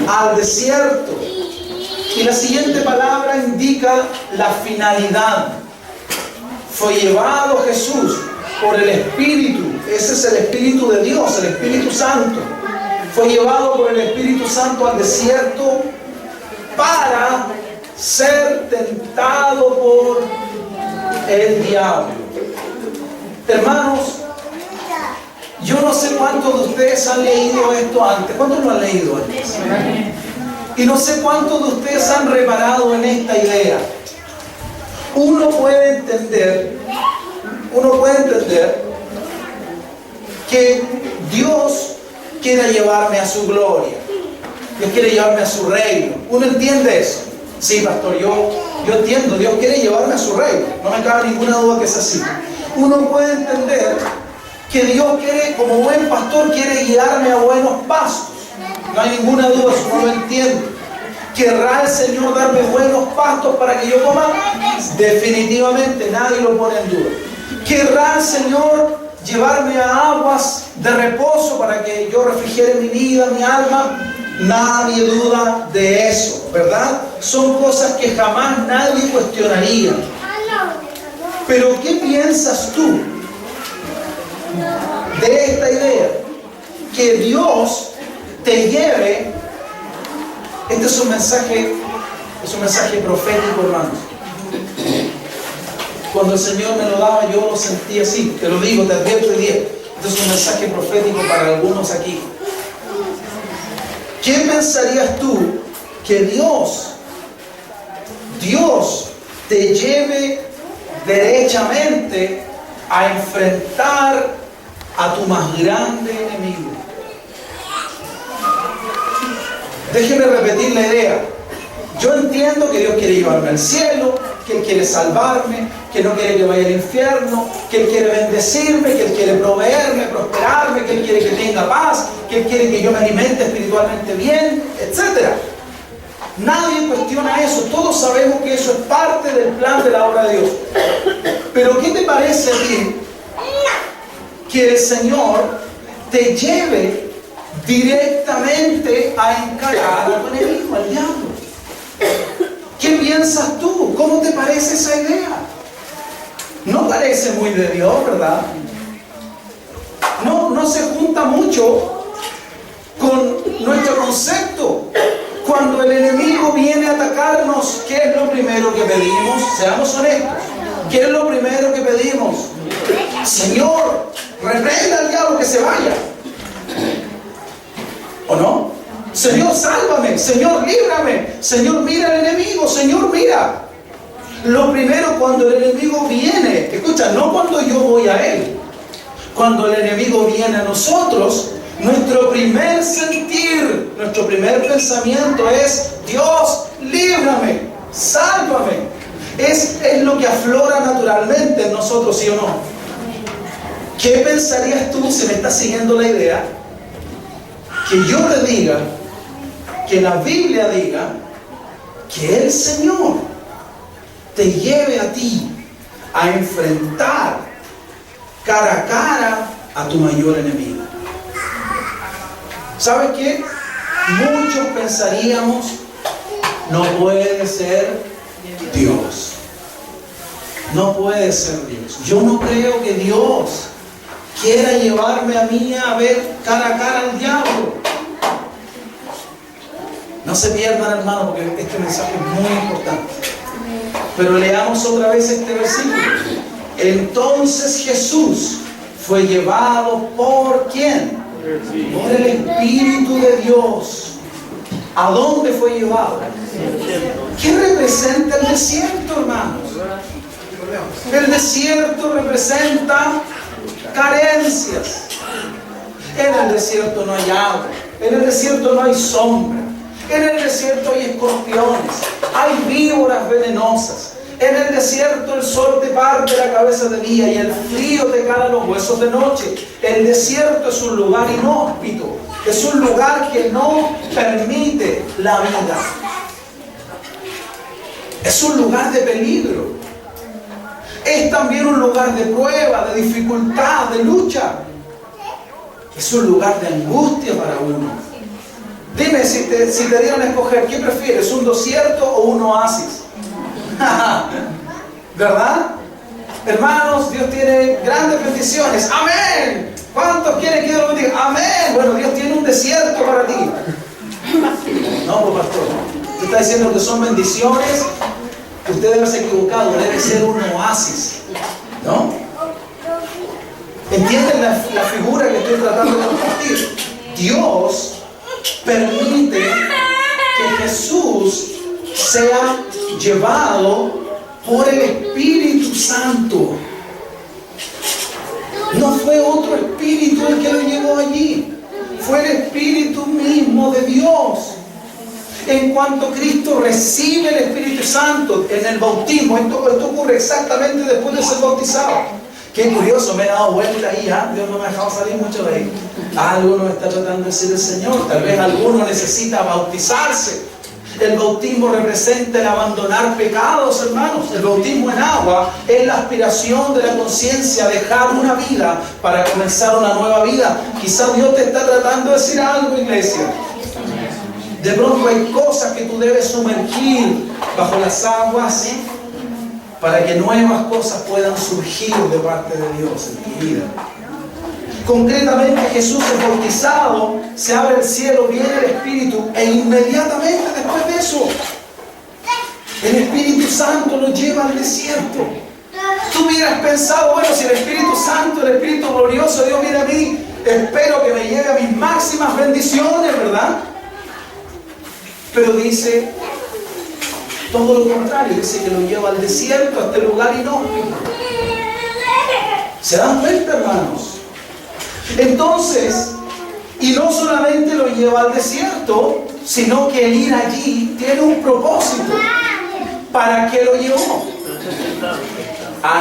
al desierto. Y la siguiente palabra indica la finalidad. Fue llevado Jesús por el Espíritu. Ese es el Espíritu de Dios, el Espíritu Santo. Fue llevado por el Espíritu Santo al desierto para ser tentado por el diablo. Hermanos, yo no sé cuántos de ustedes han leído esto antes. ¿Cuántos lo han leído antes? Y no sé cuántos de ustedes han reparado en esta idea. Uno puede entender que Dios quiere llevarme a su gloria. Dios quiere llevarme a su reino. ¿Uno entiende eso? Sí, pastor, yo entiendo. Dios quiere llevarme a su reino. No me cabe ninguna duda que es así. Uno puede entender que Dios quiere, como buen pastor, quiere guiarme a buenos pastos. No hay ninguna duda, eso no lo entiendo. ¿Querrá el Señor darme buenos pastos para que yo coma? Definitivamente, nadie lo pone en duda. ¿Querrá el Señor llevarme a aguas de reposo para que yo refrigere mi vida, mi alma? Nadie duda de eso, ¿verdad? Son cosas que jamás nadie cuestionaría. Pero ¿qué piensas tú de esta idea? Que Dios te lleve. Este es un mensaje profético, hermanos. Cuando el Señor me lo daba, yo lo sentí así. Te lo digo, te advierto hoy día. Este es un mensaje profético para algunos aquí. ¿Qué pensarías tú que Dios te lleve derechamente a enfrentar a tu más grande enemigo? Déjeme repetir la idea. Yo entiendo que Dios quiere llevarme al cielo, que Él quiere salvarme, que no quiere que vaya al infierno, que Él quiere bendecirme, que Él quiere proveerme, prosperarme, que Él quiere que tenga paz, que Él quiere que yo me alimente espiritualmente bien, etc. Nadie cuestiona eso. Todos sabemos que eso es parte del plan de la obra de Dios. Pero ¿qué te parece a ti que el Señor te lleve directamente a encarar a tu enemigo, al diablo? ¿Qué piensas tú? ¿Cómo te parece esa idea? No parece muy de Dios, ¿verdad? No se junta mucho con nuestro concepto. Cuando el enemigo viene a atacarnos, ¿qué es lo primero que pedimos? Seamos honestos. ¿Qué es lo primero que pedimos? Señor, reprenda al diablo, que se vaya. ¿O no? Señor, sálvame. Señor, líbrame. Señor, mira al enemigo. Señor, mira. Lo primero cuando el enemigo viene, escucha, no cuando yo voy a él. Cuando el enemigo viene a nosotros, nuestro primer sentir, nuestro primer pensamiento es: Dios, líbrame, sálvame. Es lo que aflora naturalmente en nosotros, ¿sí o no? ¿Qué pensarías tú, si me estás siguiendo la idea, que yo te diga, que la Biblia diga, que el Señor te lleve a ti a enfrentar cara a cara a tu mayor enemigo? ¿Sabes qué? Muchos pensaríamos: no puede ser Dios. No puede ser Dios. Yo no creo que Dios quiera llevarme a mí a ver cara a cara al diablo. No se pierdan, hermano, porque este mensaje es muy importante. Pero leamos otra vez este versículo. Entonces Jesús fue llevado ¿por quién? Por el Espíritu de Dios. ¿A dónde fue llevado? ¿Qué representa el desierto, hermanos? El desierto representa carencias. En el desierto no hay agua. En el desierto no hay sombra. En el desierto hay escorpiones. Hay víboras venenosas. En el desierto el sol te parte la cabeza de día y el frío te cala los huesos de noche. El desierto es un lugar inhóspito. Es un lugar que no permite la vida. Es un lugar de peligro. Es también un lugar de prueba, de dificultad, de lucha. Es un lugar de angustia para uno. Dime, si te dieran a escoger, ¿qué prefieres? ¿Un desierto o un oasis? ¿Verdad? Hermanos, Dios tiene grandes bendiciones. ¡Amén! ¿Cuántos quieren que Dios los bendiga? ¡Amén! Bueno, Dios tiene un desierto para ti. No, pues pastor, usted está diciendo que son bendiciones. Usted debe ser equivocado, debe ser un oasis, ¿no? ¿Entienden la figura que estoy tratando de compartir? Dios permite que Jesús sea llevado por el Espíritu Santo. No fue otro espíritu el que lo llevó allí, fue el Espíritu mismo de Dios. En cuanto Cristo recibe el Espíritu Santo en el bautismo, esto ocurre exactamente después de ser bautizado. Qué curioso, me he dado vuelta ahí, Dios no me ha dejado salir mucho de ahí. Alguno me está tratando de decir el Señor, tal vez alguno necesita bautizarse. El bautismo representa el abandonar pecados, hermanos. El bautismo en agua es la aspiración de la conciencia, dejar una vida para comenzar una nueva vida. Quizás Dios te está tratando de decir algo, iglesia. De pronto hay cosas que tú debes sumergir bajo las aguas, para que nuevas cosas puedan surgir de parte de Dios en tu vida. Concretamente, Jesús es bautizado, se abre el cielo, viene el Espíritu, e inmediatamente después de eso, el Espíritu Santo lo lleva al desierto. Tú hubieras pensado, bueno, si el Espíritu Santo, el Espíritu glorioso de Dios viene a mí, espero que me lleve a mis máximas bendiciones, ¿verdad? Pero dice todo lo contrario, dice que lo lleva al desierto, a este lugar inhóspito. ¿Se dan cuenta, hermanos? Entonces, y no solamente lo lleva al desierto, sino que el ir allí tiene un propósito. ¿Para qué lo llevó?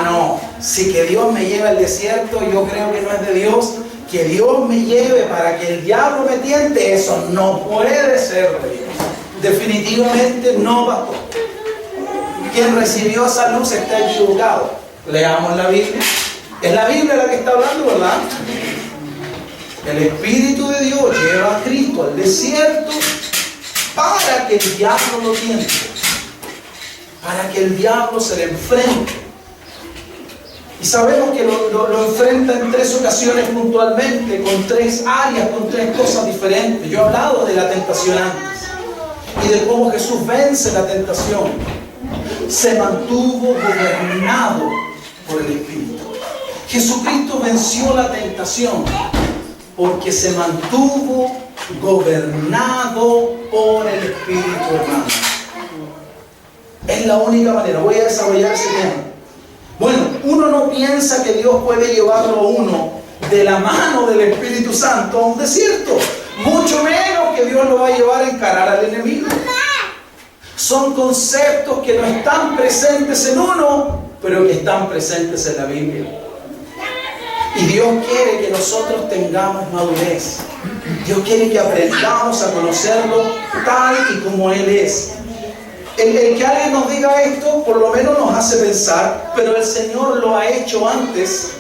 No, si que Dios me lleva al desierto, yo creo que no es de Dios. Que Dios me lleve para que el diablo me tiente, eso no puede ser de Dios. Definitivamente no, pastor. Quien recibió esa luz está equivocado. Leamos la Biblia. Es la Biblia la que está hablando, ¿verdad? El Espíritu de Dios lleva a Cristo al desierto para que el diablo lo tiente, para que el diablo se le enfrente. Y sabemos que lo enfrenta en 3 ocasiones puntualmente, con 3 áreas, con 3 cosas diferentes. Yo he hablado de la tentación antes y de cómo Jesús vence la tentación. Se mantuvo gobernado por el Espíritu. Jesucristo venció la tentación porque se mantuvo gobernado por el Espíritu, hermano. Es la única manera. Voy a desarrollar ese tema. Bueno, uno no piensa que Dios puede llevarlo a uno de la mano del Espíritu Santo a un desierto. Mucho menos que Dios lo va a llevar a encarar al enemigo. Son conceptos que no están presentes en uno, pero que están presentes en la Biblia. Y Dios quiere que nosotros tengamos madurez. Dios quiere que aprendamos a conocerlo tal y como Él es. El que alguien nos diga esto, por lo menos nos hace pensar, pero el Señor lo ha hecho antes.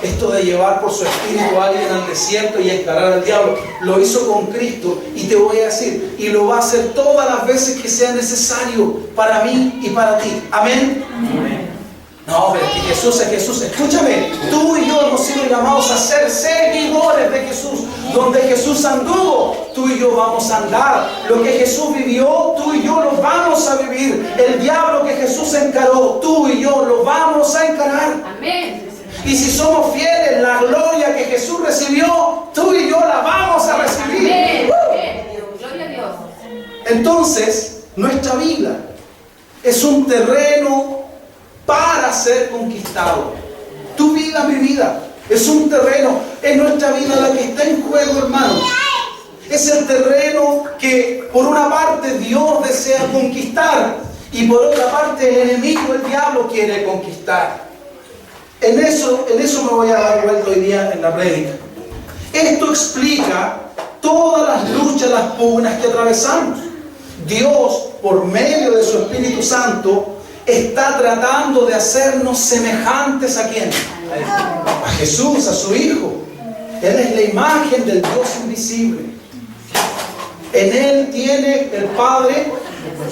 Esto de llevar por su espíritu a alguien al desierto y encarar al diablo, lo hizo con Cristo, y te voy a decir, y lo va a hacer todas las veces que sea necesario para mí y para ti. Amén. Amén. No, pero que Jesús es Jesús. Escúchame, tú y yo hemos sido llamados a ser seguidores de Jesús. Donde Jesús anduvo, tú y yo vamos a andar. Lo que Jesús vivió, tú y yo lo vamos a vivir. El diablo que Jesús encaró, tú y yo lo vamos a encarar. Amén. Y si somos fieles, la gloria que Jesús recibió, tú y yo la vamos a recibir. Amén. Gloria a Dios. Entonces, nuestra vida es un terreno para ser conquistado. Tu vida, mi vida, es un terreno. Es nuestra vida la que está en juego, hermanos. Es el terreno que por una parte Dios desea conquistar y por otra parte el enemigo, el diablo, quiere conquistar. En eso me voy a dar vuelta hoy día en la prédica. Esto explica todas las luchas, las pugnas que atravesamos. Dios, por medio de su Espíritu Santo, está tratando de hacernos semejantes ¿a quién? A Jesús, a su Hijo. Él es la imagen del Dios invisible. En Él tiene el Padre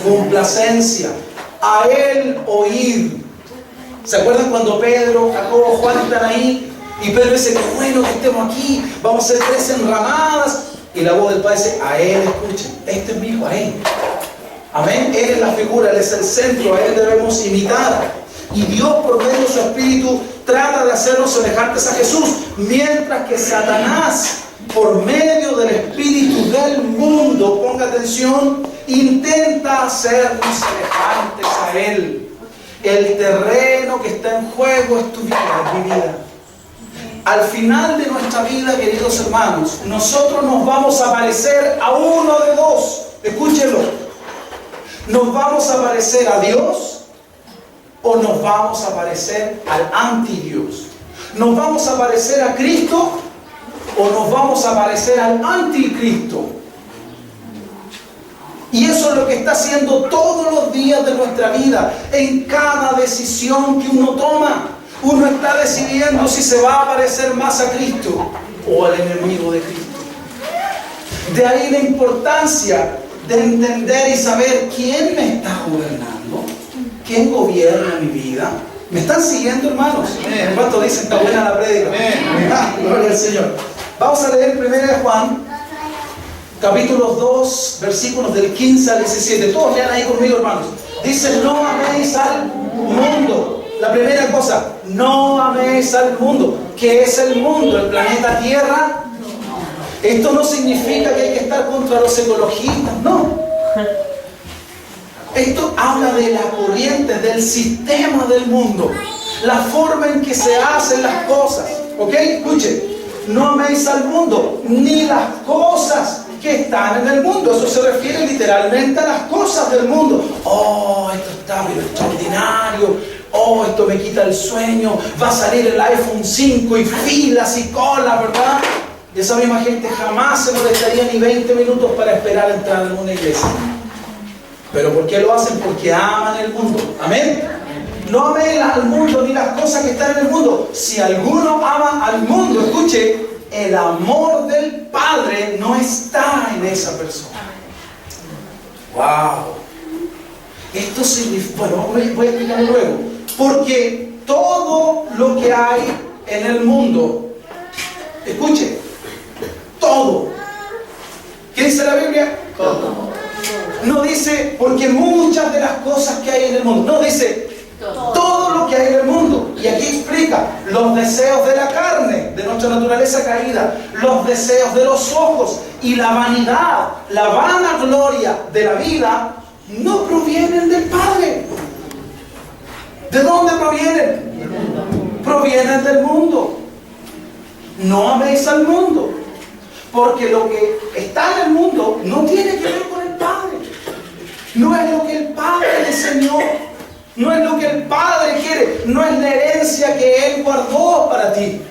complacencia. A Él oír. ¿Se acuerdan cuando Pedro, Jacobo, Juan están ahí? Y Pedro dice, qué bueno que estemos aquí, vamos a ser 3 enramadas. Y la voz del Padre dice, a Él escuchen, este es mi hijo, a Él. Amén. Él es la figura, Él es el centro, a Él debemos imitar. Y Dios, por medio de su Espíritu, trata de hacernos semejantes a Jesús. Mientras que Satanás, por medio del espíritu del mundo, ponga atención, intenta hacernos semejantes a Él. El terreno que está en juego es tu vida, es mi vida. Al final de nuestra vida, queridos hermanos, nosotros nos vamos a parecer a uno de dos. Escúchenlo. ¿Nos vamos a parecer a Dios o nos vamos a parecer al anti-Dios? ¿Nos vamos a parecer a Cristo o nos vamos a parecer al anticristo? Y eso es lo que está haciendo todos los días de nuestra vida. En cada decisión que uno toma, uno está decidiendo si se va a parecer más a Cristo o al enemigo de Cristo. De ahí la importancia de entender y saber quién me está gobernando, quién gobierna mi vida. ¿Me están siguiendo, hermanos? ¿Cuántos dicen está buena la prédica? Gloria al Señor. Vamos a leer 1 de Juan, capítulos 2, versículos del 15 al 17. Todos lean ahí conmigo, hermanos. Dice, no améis al mundo. La primera cosa, no améis al mundo. ¿Qué es el mundo? ¿El planeta Tierra? Esto no significa que hay que estar contra los ecologistas, no. Esto habla de la corriente, del sistema del mundo, la forma en que se hacen las cosas. ¿Ok? Escuche, no améis al mundo, ni las cosas que están en el mundo. Eso se refiere literalmente a las cosas del mundo. Oh, esto está bien extraordinario. Oh, esto me quita el sueño. Va a salir el iPhone 5 y filas y cola, ¿verdad? Y esa misma gente jamás se molestaría ni 20 minutos para esperar entrar en una iglesia. ¿Pero por qué lo hacen? Porque aman el mundo. ¿Amén? No amen al mundo ni las cosas que están en el mundo. Si alguno ama al mundo, escuche, el amor del Padre no está en esa persona. ¡Wow! Esto significa... Bueno, voy a explicarlo luego. Porque todo lo que hay en el mundo, escuche, todo. ¿Qué dice la Biblia? Todo. No dice, porque muchas de las cosas que hay en el mundo. No, dice, todo lo que hay en el mundo. Y aquí explica, los deseos de la carne, de nuestra naturaleza caída, los deseos de los ojos y la vanidad, la vanagloria de la vida, no provienen del Padre. ¿De dónde provienen? Provienen del mundo. No améis al mundo, porque lo que está en el mundo no tiene que ver con el Padre. No es lo que el Padre diseñó, no es lo que el Padre quiere, no es la herencia que Él guardó para ti.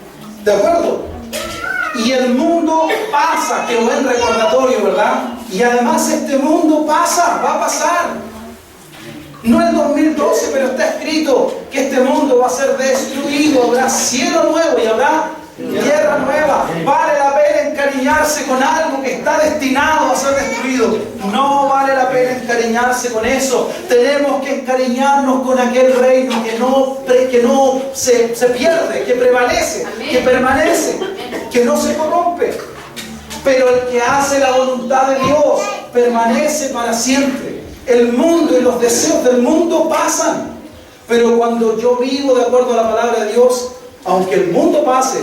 ¿De acuerdo? Y el mundo pasa, qué buen recordatorio, ¿verdad? Y además este mundo pasa, va a pasar. No el 2012, pero está escrito que este mundo va a ser destruido, habrá cielo nuevo y habrá tierra nueva. Vale la pena encariñarse con algo que está destinado a ser destruido. No vale la pena encariñarse con eso. Tenemos que encariñarnos con aquel reino que no se pierde, que prevalece, que permanece, que no se corrompe. Pero el que hace la voluntad de Dios permanece para siempre. El mundo y los deseos del mundo pasan. Pero cuando yo vivo de acuerdo a la palabra de Dios, aunque el mundo pase,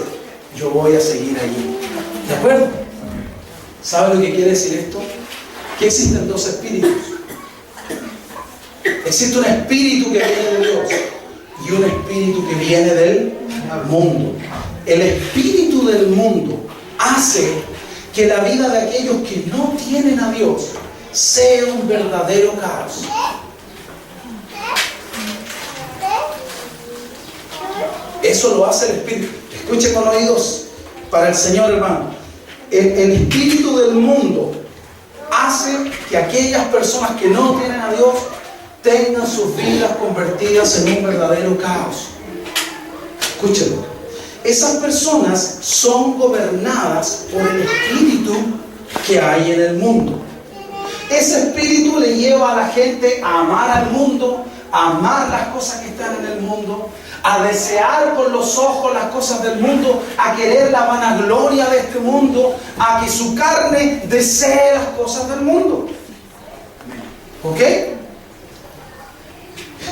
yo voy a seguir allí. ¿De acuerdo? ¿Sabe lo que quiere decir esto? Que existen dos espíritus. Existe un espíritu que viene de Dios y un espíritu que viene del mundo. El espíritu del mundo hace que la vida de aquellos que no tienen a Dios sea un verdadero caos. Eso lo hace el espíritu. Escuche con oídos para el Señor, hermano. El espíritu del mundo hace que aquellas personas que no tienen a Dios tengan sus vidas convertidas en un verdadero caos. Escúchenlo. Esas personas son gobernadas por el espíritu que hay en el mundo. Ese espíritu le lleva a la gente a amar al mundo, a amar las cosas que están en el mundo, a desear con los ojos las cosas del mundo, a querer la vanagloria de este mundo, a que su carne desee las cosas del mundo. ¿Ok?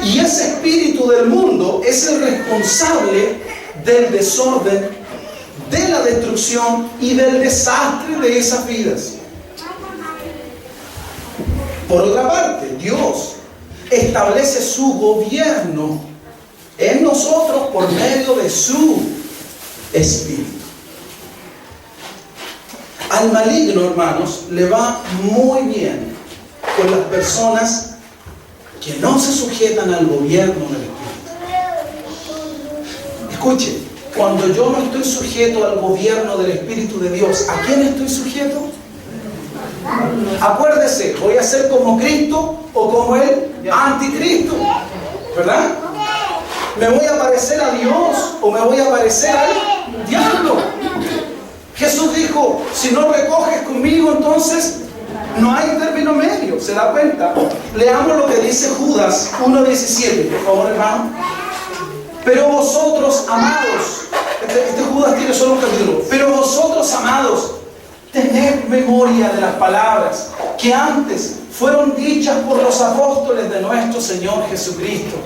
Y ese espíritu del mundo es el responsable del desorden, de la destrucción y del desastre de esas vidas. Por otra parte, Dios establece su gobierno en nosotros por medio de su espíritu. Al maligno, hermanos, le va muy bien con las personas que no se sujetan al gobierno del Espíritu. Escuche, cuando yo no estoy sujeto al gobierno del Espíritu de Dios, ¿a quién estoy sujeto? Acuérdese, ¿voy a ser como Cristo o como el anticristo? ¿Verdad? ¿Me voy a parecer a Dios o me voy a parecer al diablo? Jesús dijo, si no recoges conmigo, entonces no hay término medio. ¿Se da cuenta? Leamos lo que dice Judas 1:17, por favor, hermano. Pero vosotros, amados, este Judas tiene solo un capítulo. Pero vosotros, amados, tened memoria de las palabras que antes fueron dichas por los apóstoles de nuestro Señor Jesucristo,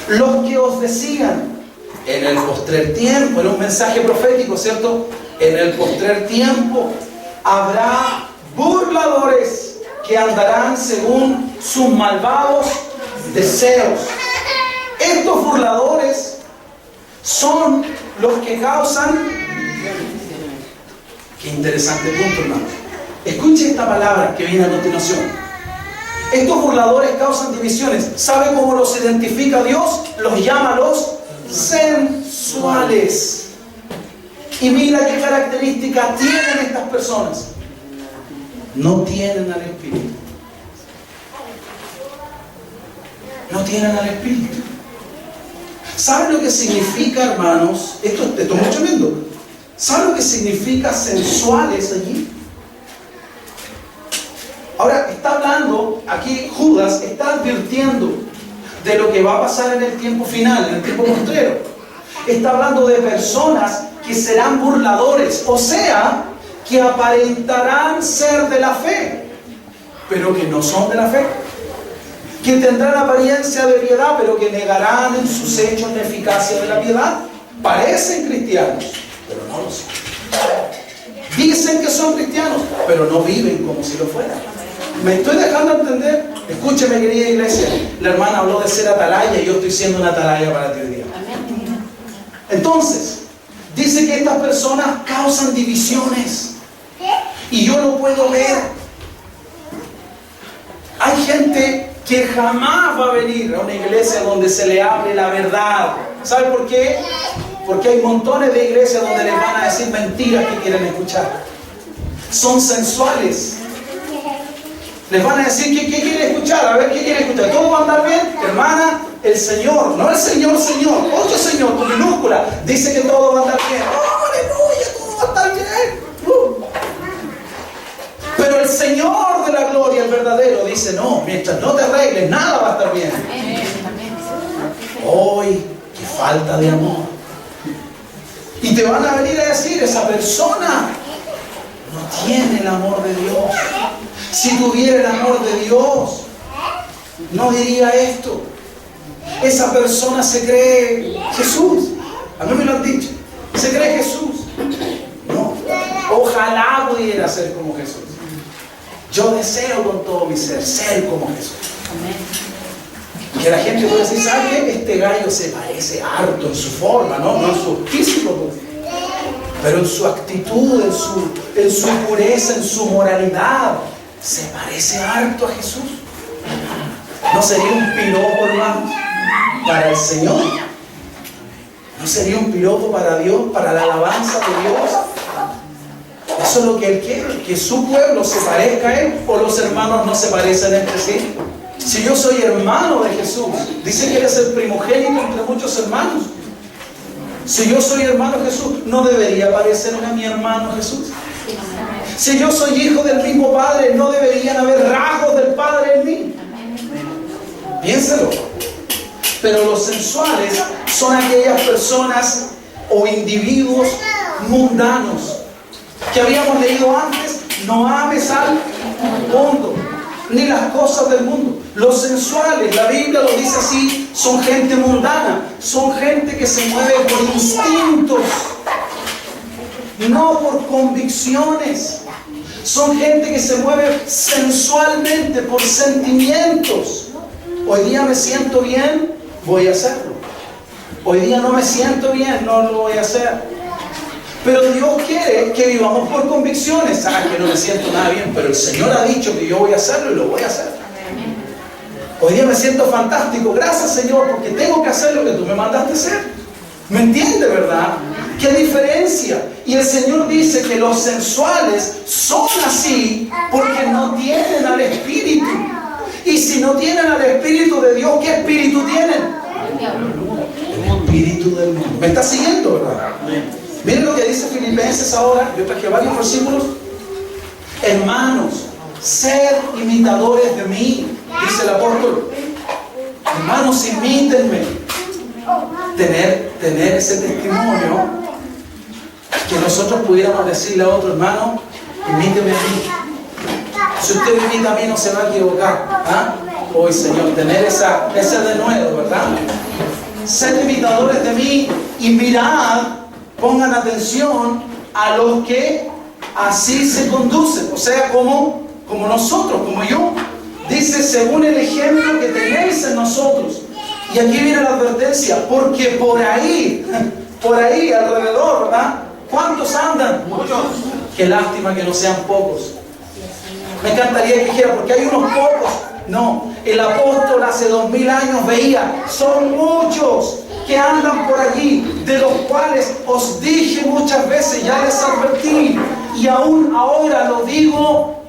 los que os decían: en el postrer tiempo, era un mensaje profético, ¿cierto? En el postrer tiempo habrá burladores que andarán según sus malvados deseos. Estos burladores son los que causan... Qué interesante punto, hermano. Escuche esta palabra que viene a continuación. Estos burladores causan divisiones. ¿Sabe cómo los identifica Dios? Los llama los sensuales. Y mira qué características tienen estas personas. No tienen al Espíritu. No tienen al Espíritu. ¿Saben lo que significa, hermanos? Esto es muy tremendo. ¿Saben lo que significa sensuales allí? Ahora, está hablando, aquí Judas está advirtiendo de lo que va a pasar en el tiempo final, en el tiempo postrero. Está hablando de personas que serán burladores, o sea, que aparentarán ser de la fe, pero que no son de la fe. Que tendrán apariencia de piedad, pero que negarán en sus hechos la eficacia de la piedad. Parecen cristianos, pero no lo son. Dicen que son cristianos, pero no viven como si lo fueran. ¿Me estoy dejando entender? Escúcheme, querida iglesia. La hermana habló de ser atalaya y yo estoy siendo una atalaya para ti hoy día. Entonces, dice que estas personas causan divisiones. Y yo lo puedo ver. Hay gente que jamás va a venir a una iglesia donde se le hable la verdad. ¿Sabe por qué? Porque hay montones de iglesias donde les van a decir mentiras que quieren escuchar. Son sensuales. Les van a decir, ¿qué quiere escuchar? A ver, ¿qué quiere escuchar? ¿Todo va a andar bien? Hermana, el Señor, no el Señor, otro Señor, con minúscula, dice que todo va a andar bien. ¡Oh, aleluya! Todo va a estar bien. Pero el Señor de la gloria, el verdadero, dice, no, mientras no te arregles, nada va a estar bien. ¡Ay, qué falta de amor! Y te van a venir a decir, esa persona no tiene el amor de Dios. Si tuviera el amor de Dios, no diría esto. Esa persona se cree Jesús. A mí me lo han dicho. Se cree Jesús. No. Ojalá pudiera ser como Jesús. Yo deseo con todo mi ser como Jesús. Que la gente puede decir, ¿sabe qué? Este gallo se parece harto en su forma, no en su físico, pero en su actitud, en su pureza, en su moralidad. Se parece harto a Jesús. ¿No sería un piropo, hermano, para el Señor? ¿No sería un piropo para Dios, para la alabanza de Dios? Eso es lo que Él quiere, que su pueblo se parezca a Él, o los hermanos no se parecen entre sí. Si yo soy hermano de Jesús, dice que Él es el primogénito entre muchos hermanos. Si yo soy hermano de Jesús, ¿no debería parecerme a mi hermano Jesús? Si yo soy hijo del mismo Padre, ¿no deberían haber rasgos Piénselo. Pero los sensuales son aquellas personas o individuos mundanos que habíamos leído antes. No ames al mundo ni las cosas del mundo. Los sensuales, la Biblia lo dice así, son gente mundana, son gente que se mueve por instintos, no por convicciones. Son gente que se mueve sensualmente por sentimientos. Hoy día me siento bien, voy a hacerlo. Hoy día no me siento bien, no lo voy a hacer. Pero Dios quiere que vivamos por convicciones. Que no me siento nada bien, pero el Señor ha dicho que yo voy a hacerlo y lo voy a hacer. Hoy día me siento fantástico. Gracias, Señor, porque tengo que hacer lo que tú me mandaste hacer. ¿Me entiende, verdad? ¿Qué diferencia? Y el Señor dice que los sensuales son así porque no tienen al Espíritu. Y si no tienen al Espíritu de Dios, ¿qué espíritu tienen? El espíritu del mundo. ¿Me está siguiendo, verdad? Miren lo que dice Filipenses ahora. Yo traje varios versículos. Hermanos, sed imitadores de mí, dice el apóstol. Hermanos, imítenme. Tener ese testimonio que nosotros pudiéramos decirle a otro: hermano, imíteme a mí. Si usted me imita a mí, no se va a equivocar. Hoy, Señor, tener ese denuedo, ¿verdad? Sed imitadores de mí y mirad, pongan atención a los que así se conducen, o sea, como nosotros, como yo. Dice, según el ejemplo que tenéis en nosotros. Y aquí viene la advertencia, porque por ahí alrededor, ¿verdad? ¿Cuántos andan? Muchos. Qué lástima que no sean pocos. Me encantaría que dijera, porque hay unos pocos. No, el apóstol hace 2000 años veía, son muchos que andan por allí, de los cuales os dije muchas veces, ya les advertí, y aún ahora lo digo.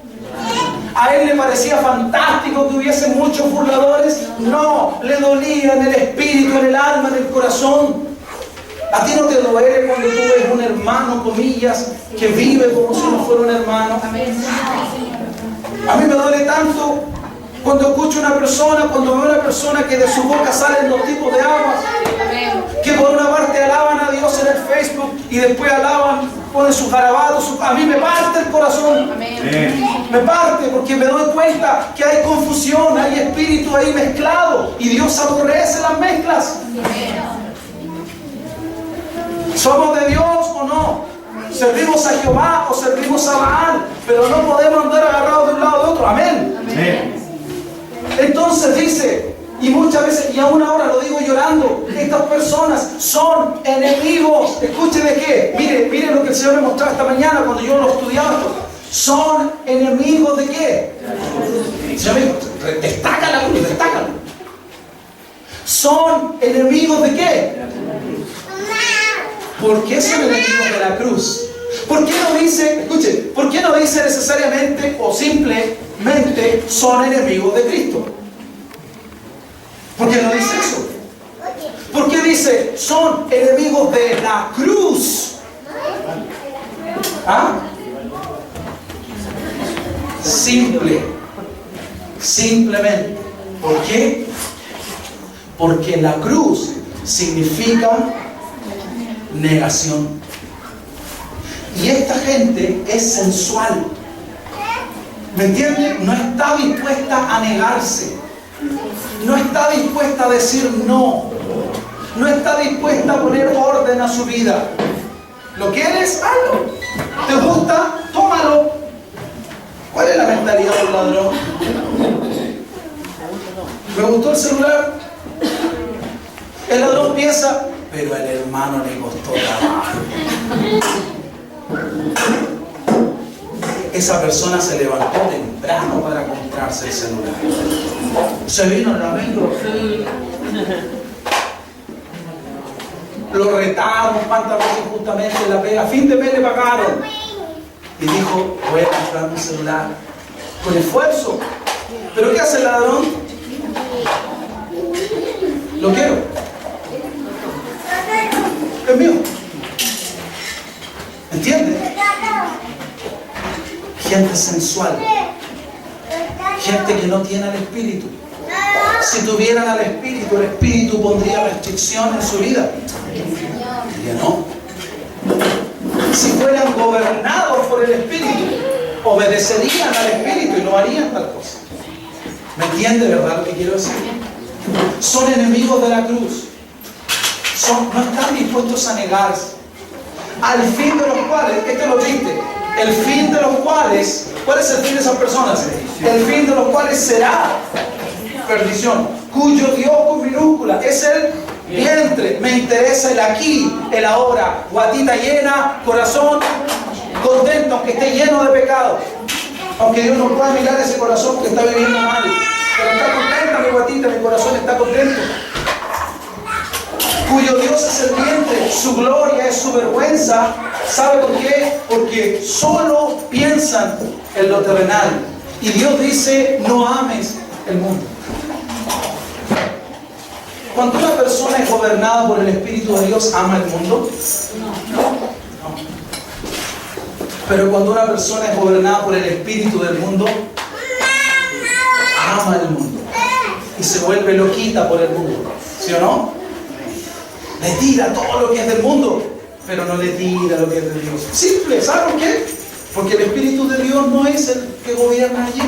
¿A él le parecía fantástico que hubiese muchos burladores? No, le dolía en el espíritu, en el alma, en el corazón. ¿A ti no te duele cuando tú ves un hermano, comillas, que vive como si no fuera un hermano? A mí me duele tanto cuando escucho cuando veo una persona que de su boca salen dos tipos de aguas, que por una parte alaban a Dios en el Facebook y después ponen sus garabatos. A mí me parte el corazón. Me parte porque me doy cuenta que hay confusión, hay espíritu ahí mezclado y Dios aborrece las mezclas. ¿Somos de Dios o no? ¿Servimos a Jehová o servimos a Baal? Pero no podemos andar agarrados de un lado de otro. Amén. Entonces dice, y muchas veces, y aún ahora lo digo llorando, estas personas son enemigos. Escuche de qué. Mire lo que el Señor me mostraba esta mañana cuando yo lo estudiaba. Son enemigos de qué. Señor me dijo, destaca la cruz, destácalo. Son enemigos de qué. ¿Por qué son enemigos de la cruz? ¿Por qué no dice, escuche, por qué no dice necesariamente o simplemente son enemigos de Cristo? ¿Por qué no dice eso? ¿Por qué dice son enemigos de la cruz? Simplemente. ¿Por qué? Porque la cruz significa negación. Y esta gente es sensual. ¿Me entiende? No está dispuesta a negarse. No está dispuesta a decir no. No está dispuesta a poner orden a su vida. ¿Lo quieres? Hazlo. ¿Te gusta? Tómalo. ¿Cuál es la mentalidad del ladrón? ¿Me gustó el celular? El ladrón piensa, pero al hermano le costó trabajo. Esa persona se levantó temprano para comprarse el celular. Se vino el amigo. Lo retaron cuántas veces justamente en la pega. A fin de mes le pagaron. Y dijo, voy a comprar un celular. Con esfuerzo. ¿Pero qué hace el ladrón? Lo quiero. Es mío. ¿Entiendes? Gente sensual. Gente que no tiene el espíritu. Si tuvieran al Espíritu, el Espíritu pondría restricción en su vida. Diría no. Si fueran gobernados por el Espíritu, obedecerían al Espíritu y no harían tal cosa. ¿Me entiende, verdad, lo que quiero decir? Son enemigos de la cruz. No están dispuestos a negarse. Al fin de los cuales, esto es lo triste, el fin de los cuales, ¿cuál es el fin de esas personas? El fin de los cuales será perdición, cuyo Dios con minúscula es el vientre. Me interesa el aquí, el ahora, guatita llena, corazón contento, aunque esté lleno de pecado, aunque Dios no pueda mirar ese corazón porque está viviendo mal, pero está contenta mi guatita, mi corazón está contento. Cuyo Dios es el vientre, su gloria es su vergüenza. ¿Sabe por qué? Porque solo piensan en lo terrenal. Y Dios dice, no ames el mundo. Cuando una persona es gobernada por el Espíritu de Dios, ¿ama el mundo? No. Pero cuando una persona es gobernada por el Espíritu del mundo, ama el mundo. Y se vuelve loquita por el mundo. ¿Sí o no? Le tira todo lo que es del mundo, pero no le tira lo que es de Dios. Simple, ¿saben qué? Porque el Espíritu de Dios no es el que gobierna allí.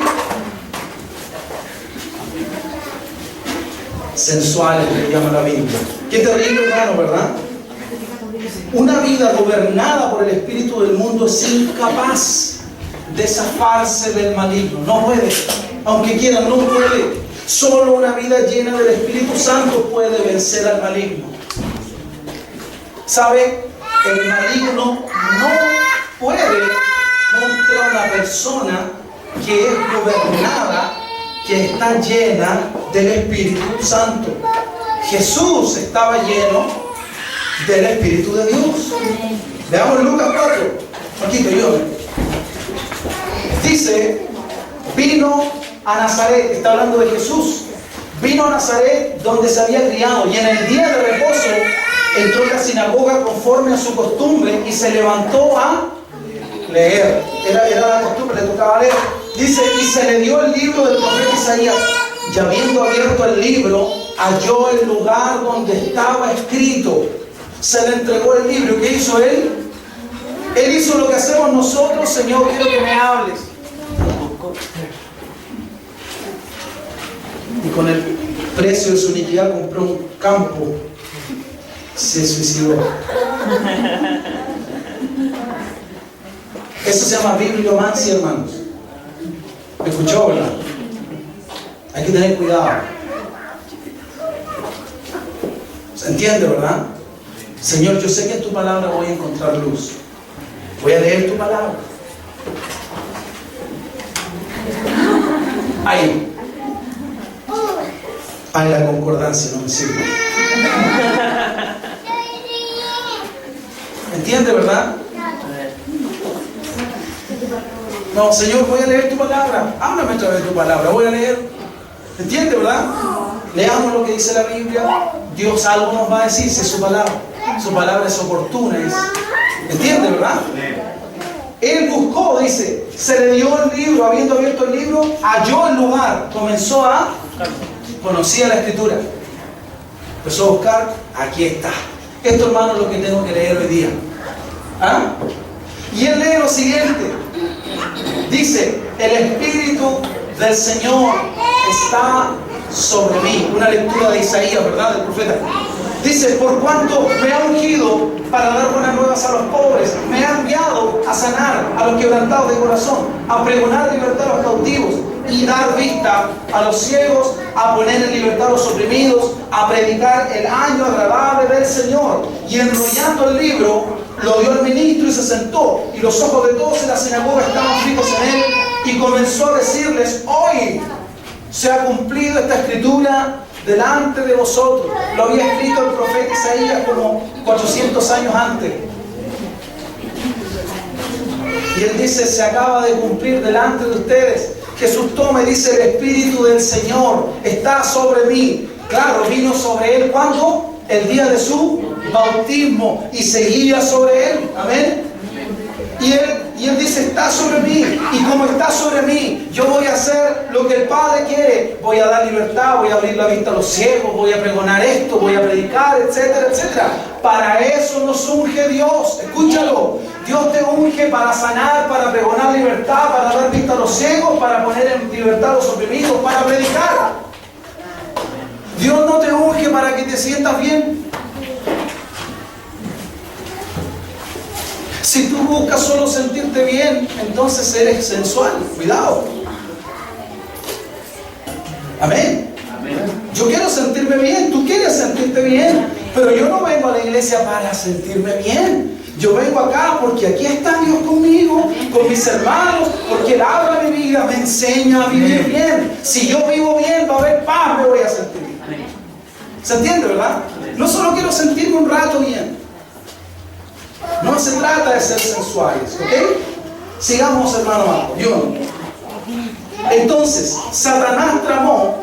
Sensuales le llama la Biblia. Qué terrible, hermano, ¿verdad? Una vida gobernada por el Espíritu del mundo es incapaz de zafarse del maligno. No puede. Aunque quiera, no puede. Solo una vida llena del Espíritu Santo puede vencer al maligno. ¿Sabe? El maligno no puede contra una persona que es gobernada, que está llena del Espíritu Santo. Jesús estaba lleno del Espíritu de Dios. Veamos Lucas 4. Aquí estoy yo. Dice, vino a Nazaret, está hablando de Jesús. Vino a Nazaret donde se había criado y en el día de reposo entró en la sinagoga conforme a su costumbre y se levantó a leer. Era la costumbre, le tocaba leer. Dice, y se le dio el libro del profeta Isaías. Y habiendo abierto el libro, halló el lugar donde estaba escrito. Se le entregó el libro. ¿Qué hizo él? Él hizo lo que hacemos nosotros. Señor, quiero que me hables. Y con el precio de su iniquidad compró un campo. Se suicidó. Eso se llama bibliomancia, hermanos. ¿Me escuchó, verdad? Hay que tener cuidado. ¿Se entiende, verdad? Señor, yo sé que en tu palabra voy a encontrar luz. Voy a leer tu palabra. Ahí. Ay, la concordancia no me sirve. ¿Entiende, verdad? No, Señor, voy a leer tu palabra. Háblame a través de tu palabra. Voy a leer. ¿Entiende, verdad? Leamos lo que dice la Biblia. Dios algo nos va a decir si es su palabra. Su palabra es oportuna. ¿Entiende, verdad? Él buscó, dice, se le dio el libro. Habiendo abierto el libro, halló el lugar. Comenzó a... Conocía la Escritura. Empezó a buscar. Aquí está. Esto, hermano, es lo que tengo que leer hoy día. ¿Ah? Y él lee lo siguiente. Dice, el Espíritu del Señor está sobre mí. Una lectura de Isaías, ¿verdad? Del profeta. Dice, por cuanto me ha ungido para dar buenas nuevas a los pobres, me ha enviado a sanar a los quebrantados de corazón, a pregonar libertad a los cautivos y dar vista a los ciegos, a poner en libertad a los oprimidos, a predicar el año agradable del Señor. Y enrollando el libro, lo dio al ministro y se sentó, y los ojos de todos en la sinagoga estaban fijos en él, y comenzó a decirles, hoy se ha cumplido esta escritura delante de vosotros. Lo había escrito el profeta Isaías como 400 años antes. Y él dice, se acaba de cumplir delante de ustedes. Jesús toma y dice, el Espíritu del Señor está sobre mí. Claro, vino sobre él, ¿cuándo? El día de su bautismo, y seguía sobre él. Amén. Y Y Él dice, está sobre mí. Y como está sobre mí, yo voy a hacer lo que el Padre quiere. Voy a dar libertad, voy a abrir la vista a los ciegos, voy a pregonar esto, voy a predicar, etcétera, etcétera. Para eso nos unge Dios. Escúchalo. Dios te unge para sanar, para pregonar libertad, para dar vista a los ciegos, para poner en libertad a los oprimidos, para predicar. Dios no te unge para que te sientas bien. Si tú buscas solo sentirte bien, entonces eres sensual. Cuidado. Amén. Yo quiero sentirme bien, tú quieres sentirte bien, pero yo no vengo a la iglesia para sentirme bien. Yo vengo acá porque aquí está Dios conmigo, con mis hermanos, porque Él habla mi vida, me enseña a vivir bien. Si yo vivo bien, va a haber paz, me voy a sentir bien. ¿Se entiende, verdad? No solo quiero sentirme un rato bien. No se trata de ser sensuales, ¿ok? Sigamos, hermano Marco. Entonces, Satanás tramó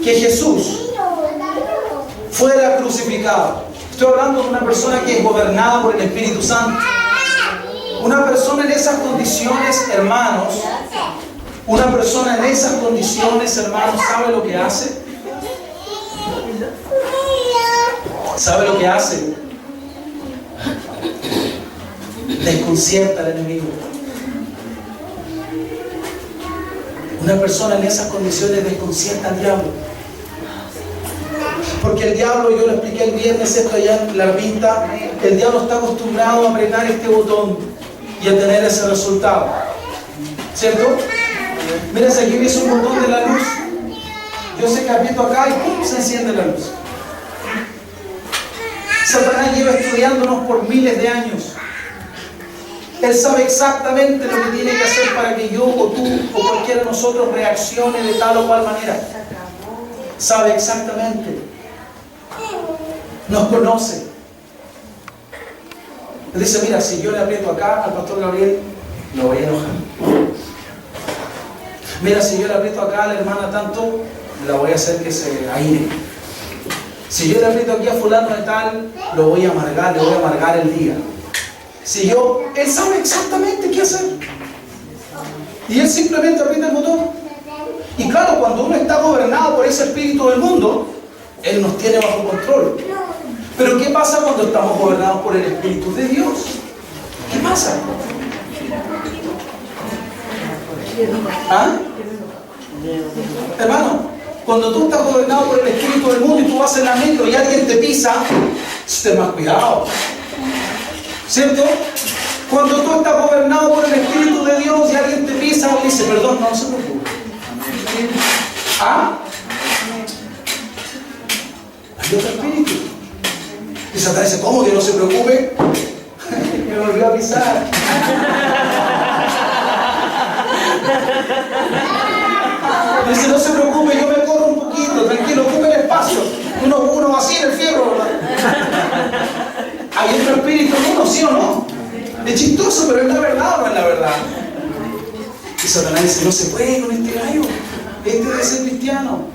que Jesús fuera crucificado. Estoy hablando de una persona que es gobernada por el Espíritu Santo. Una persona en esas condiciones, hermanos, ¿sabe lo que hace? ¿Sabe lo que hace? Desconcierta al enemigo. Una persona en esas condiciones desconcierta al diablo. Porque el diablo, yo lo expliqué el viernes, esto allá en la pinta, el diablo está acostumbrado a apretar este botón y a tener ese resultado. ¿Cierto? Mira, si aquí ves un botón de la luz, yo sé que aprieto acá y ¡pum!, se enciende la luz. Satanás lleva estudiándonos por miles de años. Él sabe exactamente lo que tiene que hacer para que yo o tú o cualquiera de nosotros reaccione de tal o cual manera. Sabe exactamente. Nos conoce. Él dice, mira, si yo le aprieto acá al pastor Gabriel, lo voy a enojar. Mira, si yo le aprieto acá a la hermana tanto, la voy a hacer que se aire. Si yo le aprieto aquí a fulano de tal, lo voy a amargar, le voy a amargar el día. Él sabe exactamente qué hacer. Y él simplemente aprieta el botón. Y claro, cuando uno está gobernado por ese espíritu del mundo, él nos tiene bajo control. Pero ¿qué pasa cuando estamos gobernados por el Espíritu de Dios? ¿Qué pasa? ¿Ah? Hermano, cuando tú estás gobernado por el Espíritu del mundo y tú vas en la metro y alguien te pisa, ten más cuidado. ¿Cierto? Cuando tú estás gobernado por el Espíritu de Dios y alguien te pisa, dice, perdón, no se preocupe. ¿Ah? Hay otro espíritu. Y Satanás dice, ¿cómo que no se preocupe? Me volvió a pisar. Dice, no se preocupe, yo me corro un poquito, tranquilo, ocupe el espacio. Uno así en el fierro, ¿verdad? Hay otro espíritu en uno, ¿sí o no? Es chistoso, pero es la verdad o no es la verdad. Y Satanás dice, no se puede con este gallo. Este debe ser cristiano.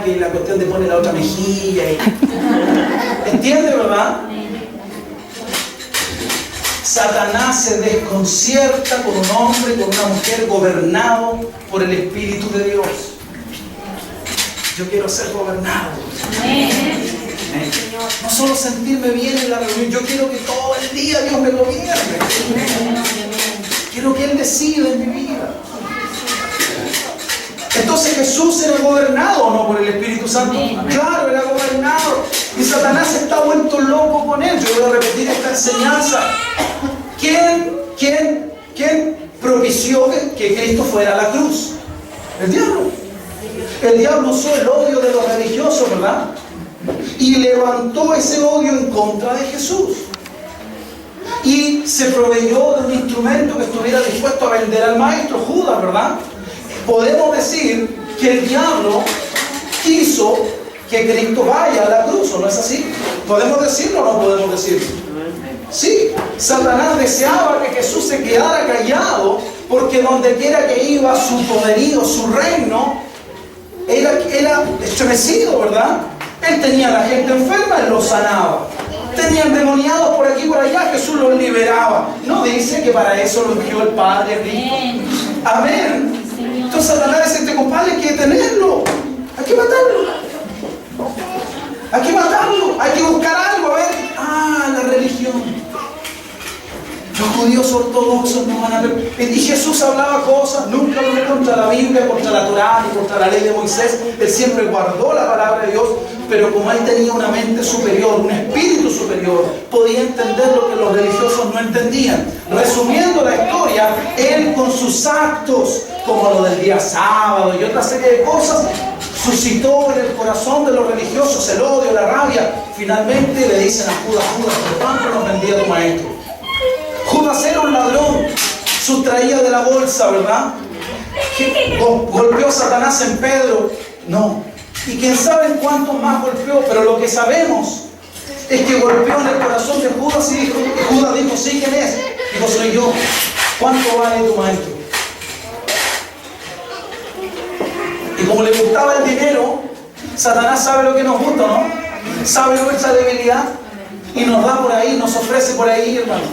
Que la cuestión de poner la otra mejilla. ¿Entiende, verdad? Satanás se desconcierta con un hombre, con una mujer gobernado por el Espíritu de Dios. Yo quiero ser gobernado. No solo sentirme bien en la reunión, yo quiero que todo el día Dios me gobierne. Quiero que Él decida en mi vida. Entonces Jesús era gobernado o no por el Espíritu Santo. Claro, era gobernado. Y Satanás está vuelto loco con él. Yo voy a repetir esta enseñanza. ¿Quién propició que Cristo fuera a la cruz? El diablo. El diablo usó el odio de los religiosos, ¿verdad? Y levantó ese odio en contra de Jesús. Y se proveyó de un instrumento que estuviera dispuesto a vender al maestro, Judas, ¿verdad? Podemos decir que el diablo quiso que Cristo vaya a la cruz, ¿o no es así? ¿Podemos decirlo o no podemos decirlo? Sí, Satanás deseaba que Jesús se quedara callado, porque donde quiera que iba su poderío, su reino, era estremecido, ¿verdad? Él tenía a la gente enferma, él los sanaba. Tenían demoniados por aquí y por allá, Jesús los liberaba. No dice que para eso lo ungió el Padre Cristo. Amén. Entonces Satanás dice, este compadre hay que detenerlo, hay que matarlo. Hay que matarlo, hay que buscar algo, a ver. La religión. Los judíos ortodoxos no van a ver. Y Jesús hablaba cosas, nunca habló contra la Biblia, contra la Torá, ni contra la ley de Moisés. Él siempre guardó la palabra de Dios, pero como él tenía una mente superior, un espíritu superior, podía entender lo que los religiosos no entendían. Resumiendo la historia, él con sus actos, como lo del día sábado y otra serie de cosas, suscitó en el corazón de los religiosos el odio, la rabia. Finalmente le dicen a Judas, Judas, ¿por cuánto nos vendía tu maestro? Judas era un ladrón, sustraía de la bolsa, ¿verdad? ¿Golpeó a Satanás en Pedro? No. Y quién sabe en cuántos más golpeó, pero lo que sabemos es que golpeó en el corazón de Judas y Judas dijo, sí, ¿quién es? Dijo, soy yo. ¿Cuánto vale tu maestro? Y como le gustaba el dinero, Satanás sabe lo que nos gusta, ¿no? Sabe nuestra debilidad y nos da por ahí, nos ofrece por ahí, hermano.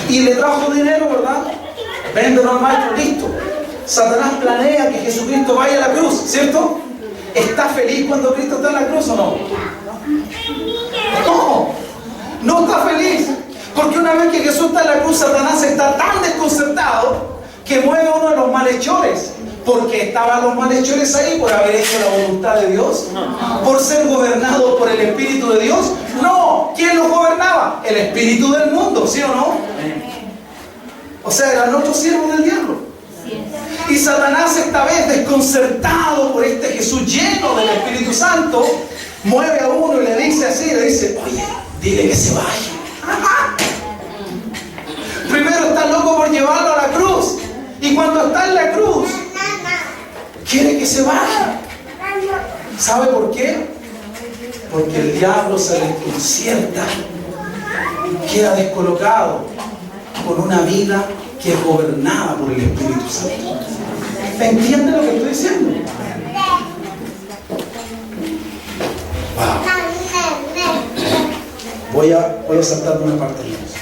Y le trajo dinero, ¿verdad? Véndelo al maestro, listo. Satanás planea que Jesucristo vaya a la cruz, ¿cierto? ¿Está feliz cuando Cristo está en la cruz o no? No, no está feliz. Porque una vez que Jesús está en la cruz, Satanás está tan desconcertado que mueve a uno de los malhechores. ¿Porque estaban los malhechores ahí por haber hecho la voluntad de Dios? ¿Por ser gobernados por el Espíritu de Dios? No. ¿Quién los gobernaba? El espíritu del mundo, ¿sí o no? O sea, eran otros siervos del diablo. Y Satanás, esta vez desconcertado por este Jesús lleno del Espíritu Santo, mueve a uno y le dice así, le dice, oye, dile que se vaya. Primero está loco por llevarlo a la cruz. Y cuando está en la cruz, quiere que se vaya. ¿Sabe por qué? Porque el diablo se desconcierta, queda descolocado con una vida que es gobernada por el Espíritu Santo. ¿Entiende lo que estoy diciendo? Wow. Voy a saltarme una parte de eso.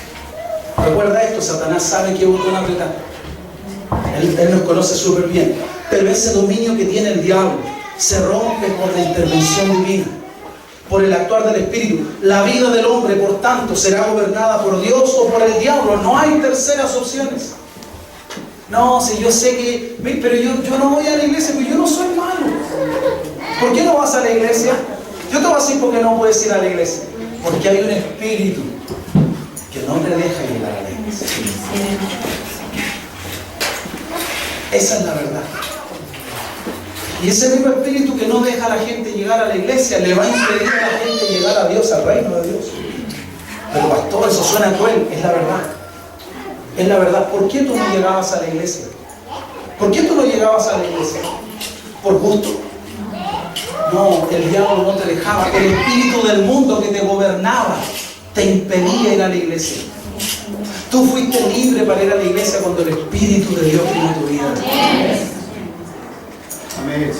Recuerda esto, Satanás sabe qué botón apretar. Él nos conoce súper bien. Pero ese dominio que tiene el diablo se rompe por la intervención divina, por el actuar del Espíritu. La vida del hombre, por tanto, será gobernada por Dios o por el diablo. No hay terceras opciones. No, si yo sé que... Pero yo no voy a la iglesia porque yo no soy malo. ¿Por qué no vas a la iglesia? Yo te voy a decir por qué no puedes ir a la iglesia. Porque hay un espíritu que no te deja llegar a la iglesia. Esa es la verdad. Y ese mismo espíritu que no deja a la gente llegar a la iglesia le va a impedir a la gente llegar a Dios, al reino de Dios. Pero pastor, eso suena cruel. Es la verdad. Es la verdad. ¿Por qué tú no llegabas a la iglesia? ¿Por qué tú no llegabas a la iglesia? ¿Por gusto? No, el diablo no te dejaba. El espíritu del mundo que te gobernaba te impedía ir a la iglesia. Tú fuiste libre para ir a la iglesia cuando el Espíritu de Dios vino a tu vida. Amén.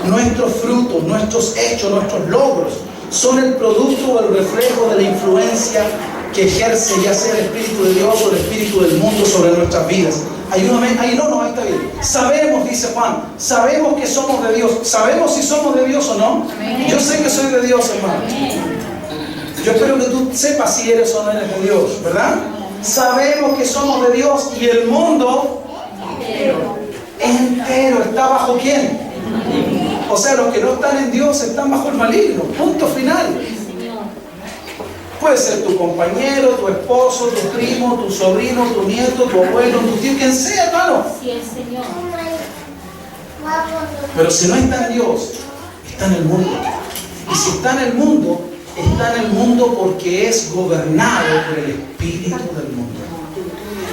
Nuestros frutos, nuestros hechos, nuestros logros son el producto o el reflejo de la influencia que ejerce ya sea el Espíritu de Dios o el Espíritu del mundo sobre nuestras vidas. Ayúdame, ahí está bien. Sabemos, dice Juan, sabemos que somos de Dios. ¿Sabemos si somos de Dios o no? Yo sé que soy de Dios, hermano. Yo espero que tú sepas si eres o no eres de Dios, ¿verdad? Sabemos que somos de Dios y el mundo entero está bajo ¿quién? O sea, los que no están en Dios están bajo el maligno. Punto final. Puede ser tu compañero, tu esposo, tu primo, tu sobrino, tu nieto, tu abuelo, tu tío, quien sea, hermano. Pero si no está en Dios, está en el mundo. Y si está en el mundo, está en el mundo porque es gobernado por el espíritu del mundo.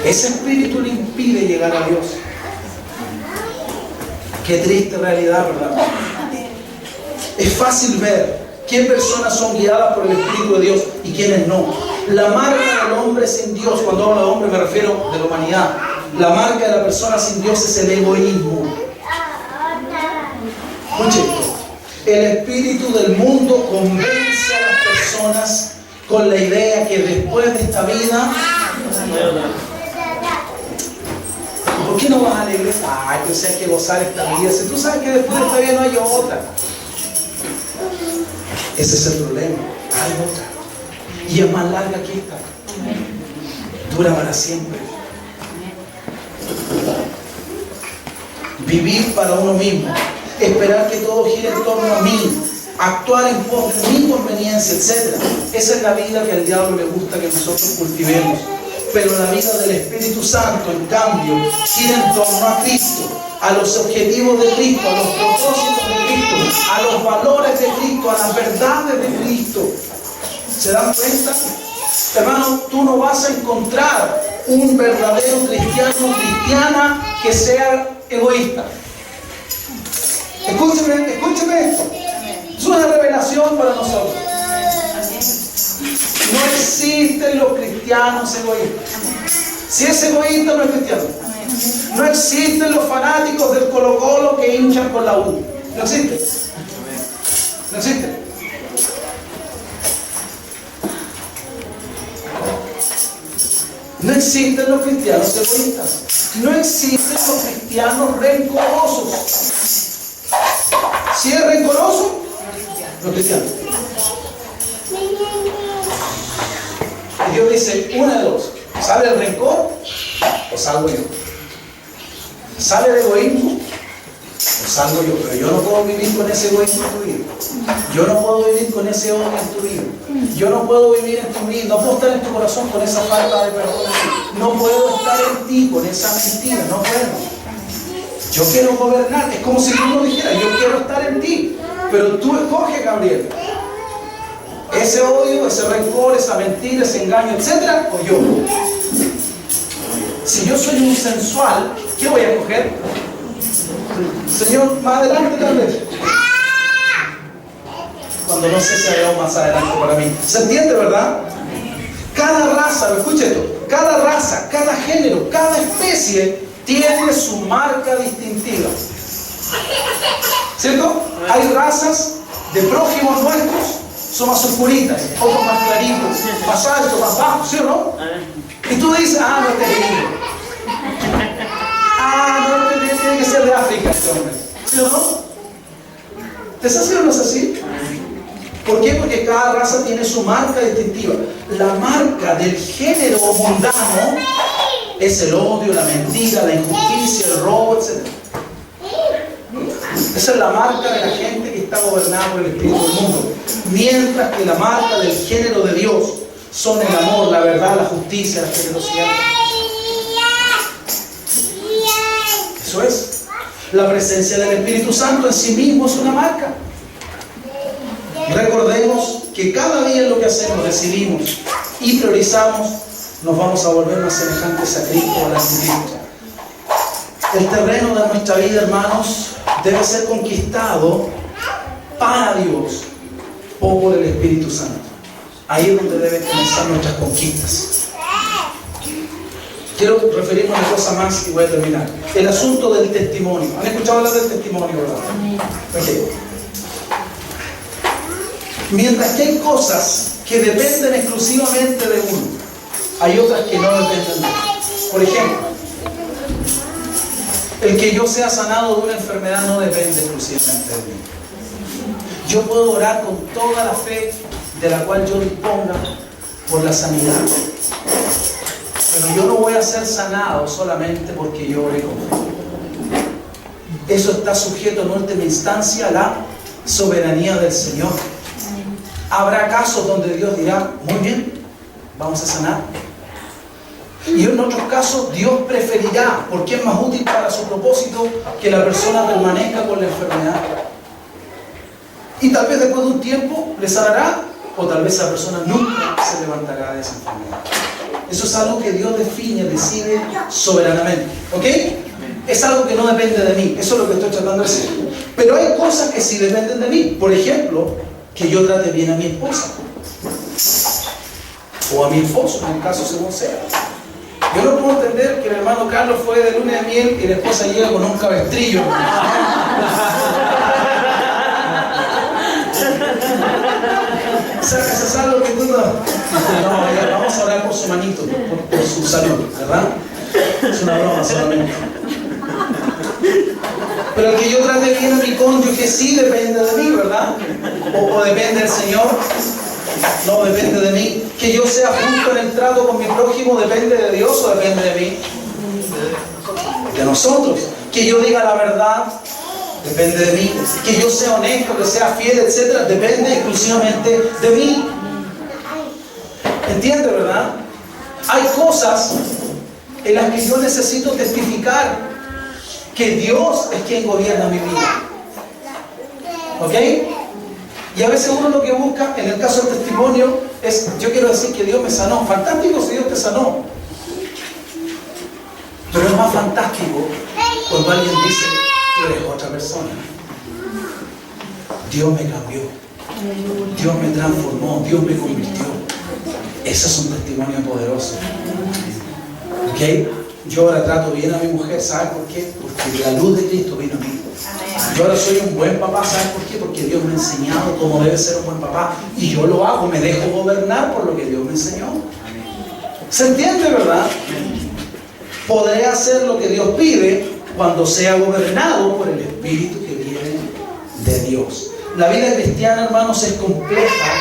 Ese espíritu le impide llegar a Dios. Qué triste realidad, ¿verdad? Es fácil ver qué personas son guiadas por el Espíritu de Dios y quiénes no. La marca del hombre sin Dios, cuando hablo de hombre me refiero de la humanidad, la marca de la persona sin Dios es el egoísmo. Escuche esto. El espíritu del mundo convence a las personas con la idea que después de esta vida, ¿por qué no vas a la iglesia? Ay, que hay que gozar esta vida. Si tú sabes que después de esta vida no hay otra. Ese es el problema. Hay otra. Y es más larga que esta. Dura para siempre. Vivir para uno mismo. Esperar que todo gire en torno a mí. Actuar en pos de mi conveniencia, etc. Esa es la vida que al diablo le gusta que nosotros cultivemos. Pero la vida del Espíritu Santo, en cambio, gira en torno a Cristo, a los objetivos de Cristo, a los propósitos de Cristo, a los valores de Cristo, a las verdades de Cristo. ¿Se dan cuenta? Hermano, tú no vas a encontrar un verdadero cristiano, cristiana que sea egoísta. Escúcheme esto. Es una revelación para nosotros. No existen los cristianos egoístas. Si es egoísta, no es cristiano. No existen los fanáticos del Colo-Colo que hinchan con la U. No existe. No existe. No existen los cristianos egoístas. No existen los cristianos rencorosos. Si es rencoroso, no es cristiano. Y Dios dice, una de dos. ¿Sale el rencor o salgo yo? ¿Sale el egoísmo o salgo yo? Pero yo no puedo vivir con ese egoísmo en tu vida. Yo no puedo vivir con ese odio en tu vida. Yo no puedo vivir en tu vida. No puedo estar en tu corazón con esa falta de perdón. No puedo estar en ti con esa mentira. No puedo. Yo quiero gobernar. Es como si tú no dijeras, yo quiero estar en ti. Pero tú escoges, Gabriel. Ese odio, ese rencor, esa mentira, ese engaño, etc. o yo. Si yo soy un sensual, ¿qué voy a escoger? Señor, más adelante tal vez. Cuando no sé si hay más adelante para mí. ¿Se entiende, verdad? Cada raza, escuche esto, cada raza, cada género, cada especie tiene su marca distintiva. ¿Cierto? Hay razas de prójimos nuestros, son más oscuritas, ojos más claritos, más altos, más bajos, ¿sí o no? Y tú dices, no, este es lindo. No, tiene que ser de África este hombre, ¿sí o no? ¿Es así o no es así? ¿Por qué? Porque cada raza tiene su marca distintiva. La marca del género mundano es el odio, la mentira, la injusticia, el robo, etc. Esa es la marca de la gente que está gobernada por el Espíritu del mundo. Mientras que la marca del género de Dios son el amor, la verdad, la justicia, la generosidad. Eso es. La presencia del Espíritu Santo en sí mismo es una marca. Recordemos que cada día en lo que hacemos, decidimos y priorizamos, nos vamos a volver más semejantes a Cristo, a la Cristo. El terreno de nuestra vida, hermanos, debe ser conquistado para Dios o por el Espíritu Santo. Ahí es donde deben comenzar nuestras conquistas. Quiero referirme a una cosa más y voy a terminar. El asunto del testimonio. ¿Han escuchado hablar del testimonio, verdad? Okay. Mientras que hay cosas que dependen exclusivamente de uno, hay otras que no dependen de uno. Por ejemplo, el que yo sea sanado de una enfermedad no depende exclusivamente de mí. Yo puedo orar con toda la fe de la cual yo disponga por la sanidad. Pero yo no voy a ser sanado solamente porque yo oré con fe. Eso está sujeto en última instancia a la soberanía del Señor. Habrá casos donde Dios dirá, muy bien, vamos a sanar. Y en otros casos Dios preferirá, porque es más útil para su propósito, que la persona permanezca con la enfermedad. Y tal vez después de un tiempo le sanará, o tal vez esa persona nunca se levantará de esa enfermedad. Eso es algo que Dios define, decide soberanamente. ¿Ok? Es algo que no depende de mí. Eso es lo que estoy tratando de decir. Pero hay cosas que sí dependen de mí. Por ejemplo, que yo trate bien a mi esposa. O a mi esposo, en el caso según sea. Yo no puedo entender que el hermano Carlos fue de luna de miel y la esposa llega con un cabestrillo. Sácase algo que tú no. No, ya, vamos a orar por su manito, por su salud, ¿verdad? Es una broma solamente. Pero el que yo trate bien a mi cónyuge sí depende de mí, ¿verdad? O depende del Señor. No depende de mí. Que yo sea justo en el trato con mi prójimo depende de Dios o depende de mí. De nosotros. Que yo diga la verdad depende de mí. Que yo sea honesto, que sea fiel, etcétera, depende exclusivamente de mí. ¿Entiende, verdad? Hay cosas en las que yo necesito testificar que Dios es quien gobierna mi vida. ¿Ok? Y a veces uno lo que busca, en el caso del testimonio, es: yo quiero decir que Dios me sanó. Fantástico si Dios te sanó. Pero es más fantástico cuando alguien dice: tú eres otra persona. Dios me cambió. Dios me transformó. Dios me convirtió. Ese es un testimonio poderoso. ¿Ok? Yo ahora trato bien a mi mujer. ¿Sabes por qué? Porque la luz de Cristo vino a mí. Yo ahora soy un buen papá. ¿Sabes por qué? Porque Dios me ha enseñado cómo debe ser un buen papá. Y yo lo hago. Me dejo gobernar por lo que Dios me enseñó. ¿Se entiende, verdad? Podré hacer lo que Dios pide cuando sea gobernado por el Espíritu que viene de Dios. La vida cristiana, hermanos, es compleja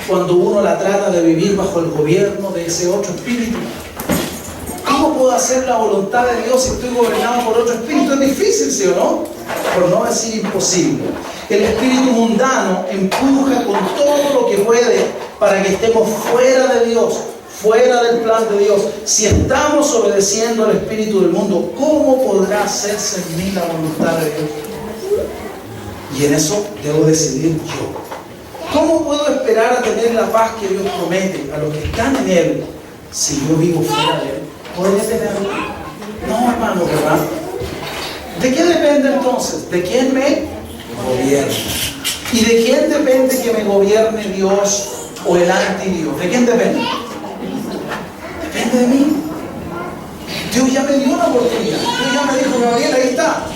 cuando uno la trata de vivir bajo el gobierno de ese otro espíritu. ¿Cómo puedo hacer la voluntad de Dios si estoy gobernado por otro espíritu? Es difícil, ¿sí o no? Por no decir imposible. El espíritu mundano empuja con todo lo que puede para que estemos fuera de Dios, fuera del plan de Dios. Si estamos obedeciendo al espíritu del mundo, ¿cómo podrá hacerse en mí la voluntad de Dios? Y en eso debo decidir yo. ¿Cómo puedo esperar a tener la paz que Dios promete a los que están en Él si yo vivo fuera de Él? ¿Podré tenerla? No, hermano, ¿verdad? ¿De qué depende entonces? ¿De quién me gobierna? ¿Y de quién depende que me gobierne Dios o el anti-Dios? ¿De quién depende? Depende de mí. Dios ya me dio una oportunidad. Dios ya me dijo: Gabriel, ahí está.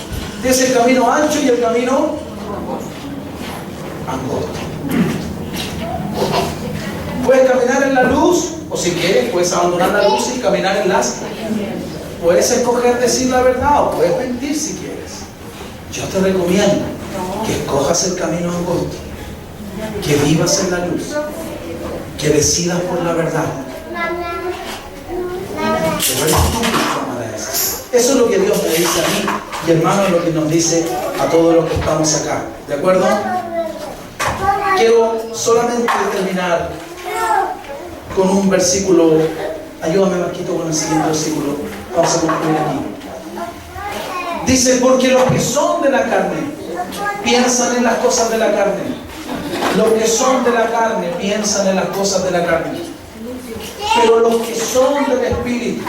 Tienes el camino ancho y el camino angosto. Puedes caminar en la luz, o si quieres, puedes abandonar la luz y caminar en las. Puedes escoger decir la verdad o puedes mentir si quieres. Yo te recomiendo que escojas el camino angosto, que vivas en la luz, que decidas por la verdad. Eso es lo que Dios me dice a mí y, hermano, es lo que nos dice a todos los que estamos acá. ¿De acuerdo? Quiero solamente terminar con un versículo. Ayúdame, Marquito, con el siguiente versículo. Vamos a concluir aquí. Dice: porque los que son de la carne piensan en las cosas de la carne. Los que son de la carne piensan en las cosas de la carne. Pero los que son del Espíritu,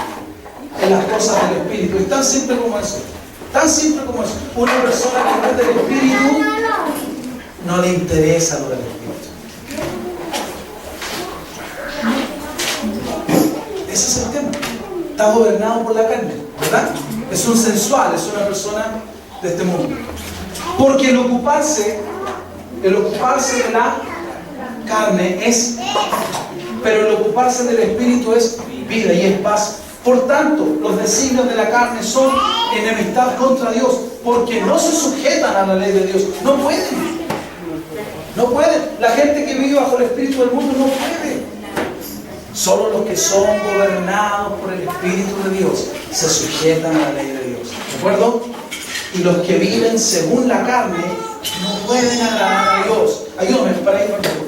en las cosas del Espíritu. Es tan simple como eso. Tan simple como eso. Una persona que no es del Espíritu no le interesa lo del Espíritu. Ese es el tema. Está gobernado por la carne, ¿verdad? Es un sensual, es una persona de este mundo. Porque el ocuparse de la carne es, pero el ocuparse del Espíritu es vida y es paz. Por tanto, los designios de la carne son enemistad contra Dios, porque no se sujetan a la ley de Dios. No pueden. No pueden. La gente que vive bajo el espíritu del mundo no puede. Solo los que son gobernados por el Espíritu de Dios se sujetan a la ley de Dios. ¿De acuerdo? Y los que viven según la carne no pueden agradar a Dios. Ayúdame para ir, por favor.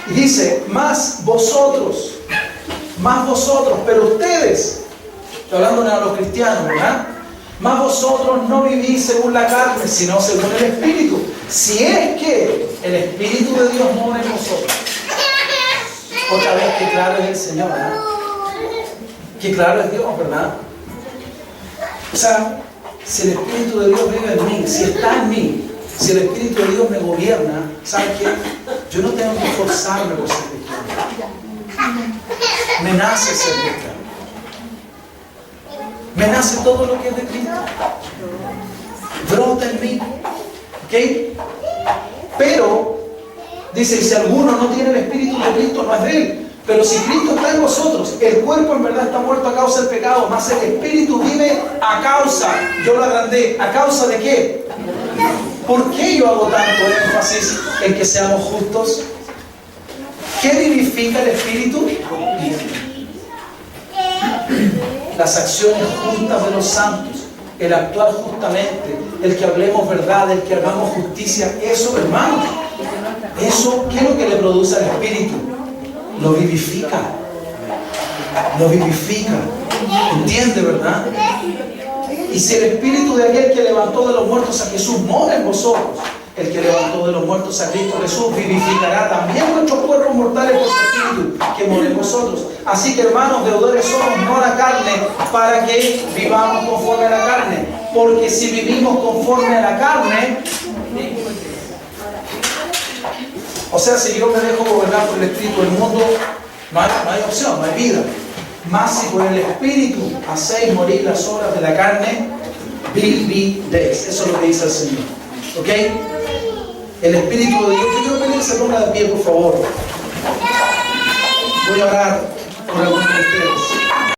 Y dice: más vosotros, pero ustedes, está hablando a los cristianos, ¿verdad? Más vosotros no vivís según la carne, sino según el Espíritu. Si es que el Espíritu de Dios mora en vosotros. Otra vez, que claro es el Señor, ¿verdad? Que claro es Dios, ¿verdad? O sea, si el Espíritu de Dios vive en mí, si está en mí, si el Espíritu de Dios me gobierna, ¿sabe qué? Yo no tengo que forzarme por ser cristiano. Me nace ser cristiano. Me nace todo lo que es de Cristo. Brota en mí. ¿Ok? Pero Dice, y si alguno no tiene el Espíritu de Cristo, no es de él. Pero si Cristo está en vosotros, el cuerpo en verdad está muerto a causa del pecado, mas el Espíritu vive a causa, yo lo agrandé, ¿a causa de qué? ¿Por qué yo hago tanto énfasis en que seamos justos? ¿Qué vivifica el Espíritu? Las acciones justas de los santos, el actuar justamente, el que hablemos verdad, el que hagamos justicia. Eso, hermano, eso, ¿qué es lo que le produce al Espíritu? Lo vivifica. Lo vivifica. ¿Entiende, verdad? Y si el Espíritu de aquel que levantó de los muertos a Jesús mora en vosotros, el que levantó de los muertos a Cristo Jesús vivificará también nuestros cuerpos mortales por su Espíritu que mora en vosotros. Así que, hermanos, deudores somos no a la carne, para que vivamos conforme a la carne. Porque si vivimos conforme a la carne, o sea, si yo me dejo gobernar por el Espíritu del mundo, no hay opción, no hay vida. Mas si por el Espíritu hacéis morir las obras de la carne, viviréis. Eso es lo que dice el Señor. ¿Ok? El Espíritu de Dios. Yo quiero pedir que se ponga de pie, por favor. Voy a orar por algunos de ustedes.